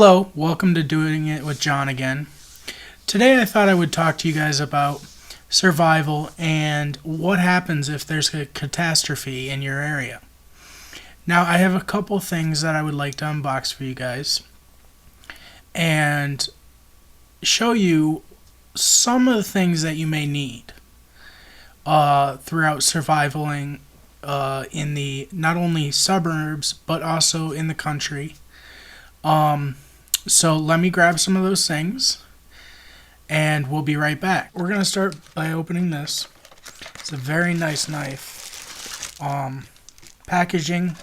Hello, welcome to Doing It with John again. Today I thought I would talk to you guys about survival and what happens if there's a catastrophe in your area. Now I have a couple things that I would like to unbox for you guys and show you some of the things that you may need throughout surviving in the not only suburbs but also in the country. So let me grab some of those things and we'll be right back. We're going to start by opening this. It's a very nice knife. Packaging,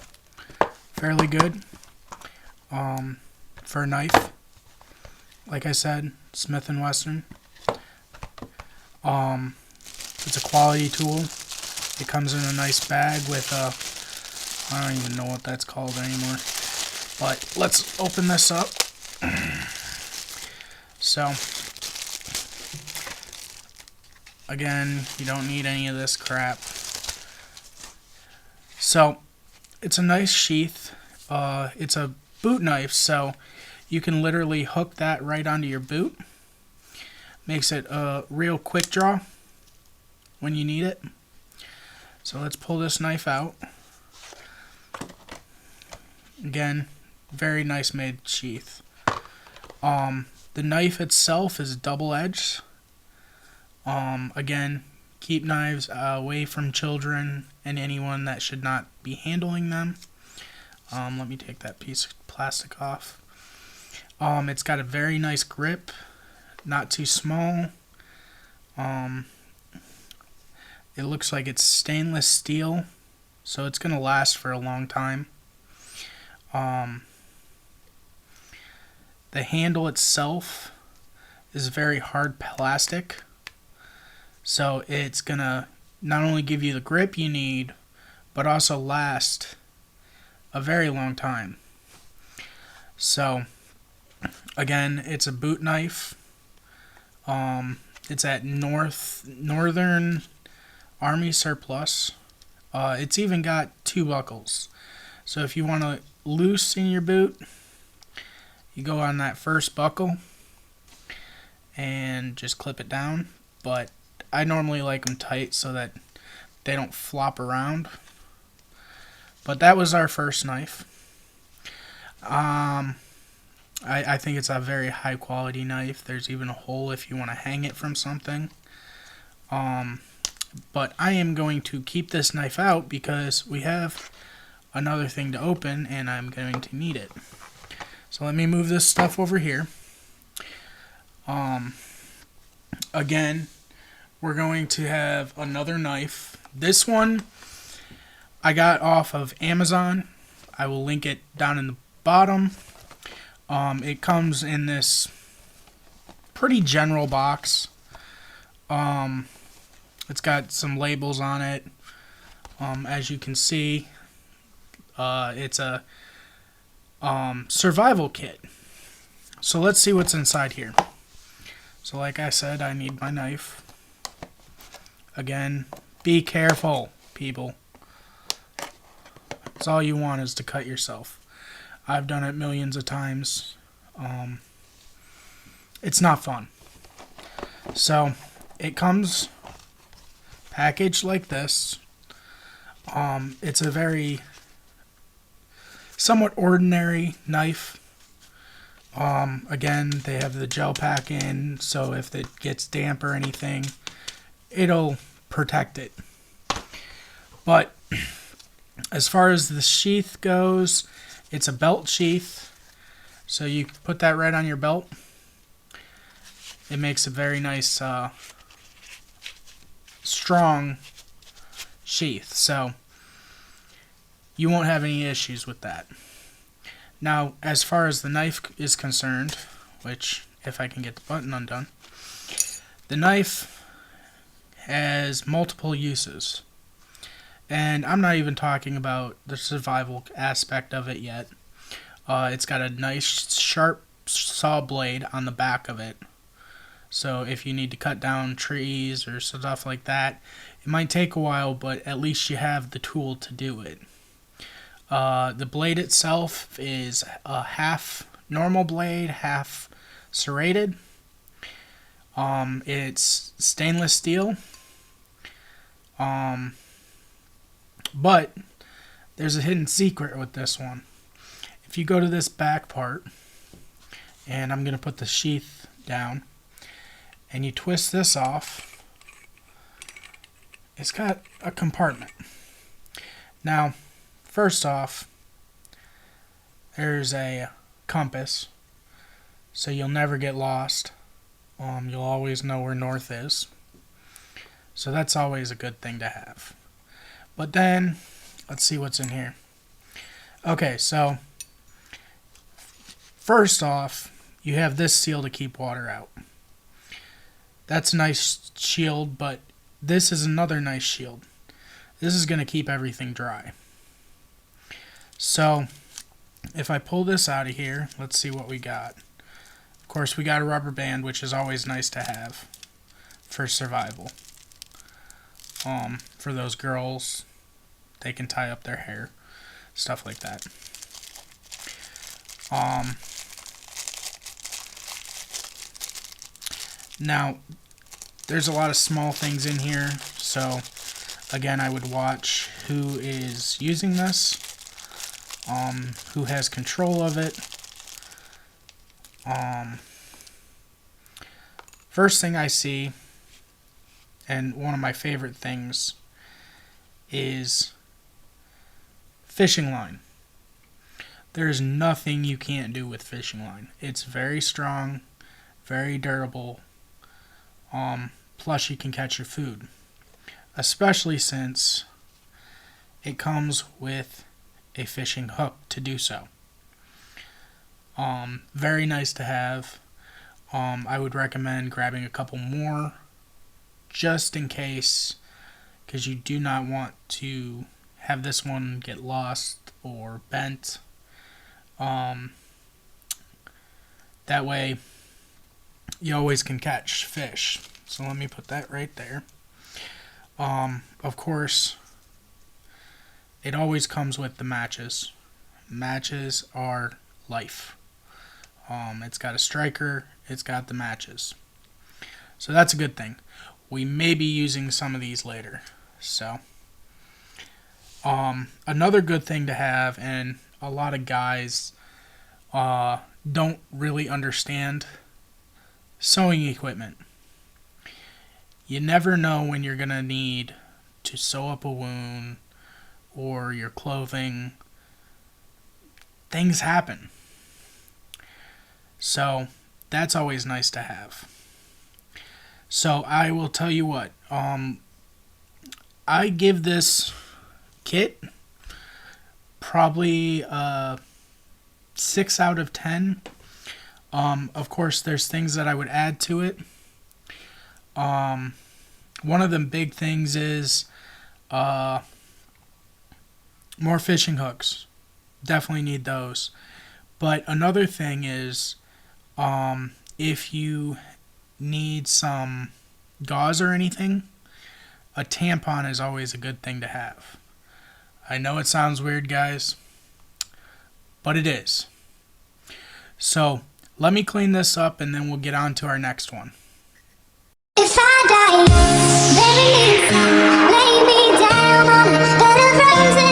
fairly good for a knife. Like I said, Smith & Wesson. It's a quality tool. It comes in a nice bag with I don't even know what that's called anymore. But let's open this up. So, again, you don't need any of this crap. So, it's a nice sheath. It's a boot knife, so you can literally hook that right onto your boot. Makes it a real quick draw when you need it. So let's pull this knife out. Again, very nice made sheath. The knife itself is double-edged. Again, keep knives away from children and anyone that should not be handling them. Let me take that piece of plastic off. It's got a very nice grip, not too small. It looks like it's stainless steel, so it's going to last for a long time. The handle itself is very hard plastic, so it's going to not only give you the grip you need, but also last a very long time. So, again, it's a boot knife. It's at Northern Army Surplus. It's even got 2 buckles. So if you want to loosen your boot, you go on that first buckle and just clip it down. But I normally like them tight so that they don't flop around. But that was our first knife. I think it's a very high quality knife. There's even a hole if you want to hang it from something. But I am going to keep this knife out because we have another thing to open and I'm going to need it. So let me move this stuff over here. Again, we're going to have another knife. This one I got off of Amazon. I will link it down in the bottom. It comes in this pretty general box. It's got some labels on it. As you can see, it's a survival kit. So let's see what's inside here. So like I said, I need my knife. Again, be careful, people. That's all you want is to cut yourself. I've done it millions of times. It's not fun. So it comes packaged like this. It's a very somewhat ordinary knife. Again, they have the gel pack in, so if it gets damp or anything, it'll protect it. But as far as the sheath goes, it's a belt sheath, so you put that right on your belt. It makes a very nice strong sheath, so you won't have any issues with that. Now, as far as the knife is concerned, which, if I can get the button undone, the knife has multiple uses. And I'm not even talking about the survival aspect of it yet. It's got a nice sharp saw blade on the back of it. So if you need to cut down trees or stuff like that, it might take a while, but at least you have the tool to do it. The blade itself is a half normal blade, half serrated. It's stainless steel. But there's a hidden secret with this one. If you go to this back part, and I'm going to put the sheath down, and you twist this off, it's got a compartment. Now, first off, there's a compass, so you'll never get lost. You'll always know where north is. So that's always a good thing to have. But then, let's see what's in here. Okay, so first off, you have this seal to keep water out. That's a nice shield, but this is another nice shield. This is going to keep everything dry. So, if I pull this out of here, let's see what we got. Of course, we got a rubber band, which is always nice to have for survival. For those girls, they can tie up their hair, stuff like that. Now, there's a lot of small things in here, so again, I would watch who is using this, who has control of it. First thing I see, and one of my favorite things, is fishing line. There's nothing you can't do with fishing line. It's very strong, very durable, plus you can catch your food. Especially since it comes with a fishing hook to do so. Very nice to have. I would recommend grabbing a couple more just in case, because you do not want to have this one get lost or bent. That way you always can catch fish. So let me put that right there. Of course, it always comes with the matches. Matches are life. It's got a striker, it's got the matches. So that's a good thing. We may be using some of these later. So, another good thing to have, and a lot of guys don't really understand, sewing equipment. You never know when you're going to need to sew up a wound or your clothing. Things happen. So, that's always nice to have. So, I will tell you what. I give this kit probably 6 out of 10. Of course, there's things that I would add to it. One of the big things is more fishing hooks. Definitely need those. But another thing is if you need some gauze or anything, a tampon is always a good thing to have. I know it sounds weird, guys, but it is. So let me clean this up and then we'll get on to our next one. If I die, baby, lay me down on the bed of roses.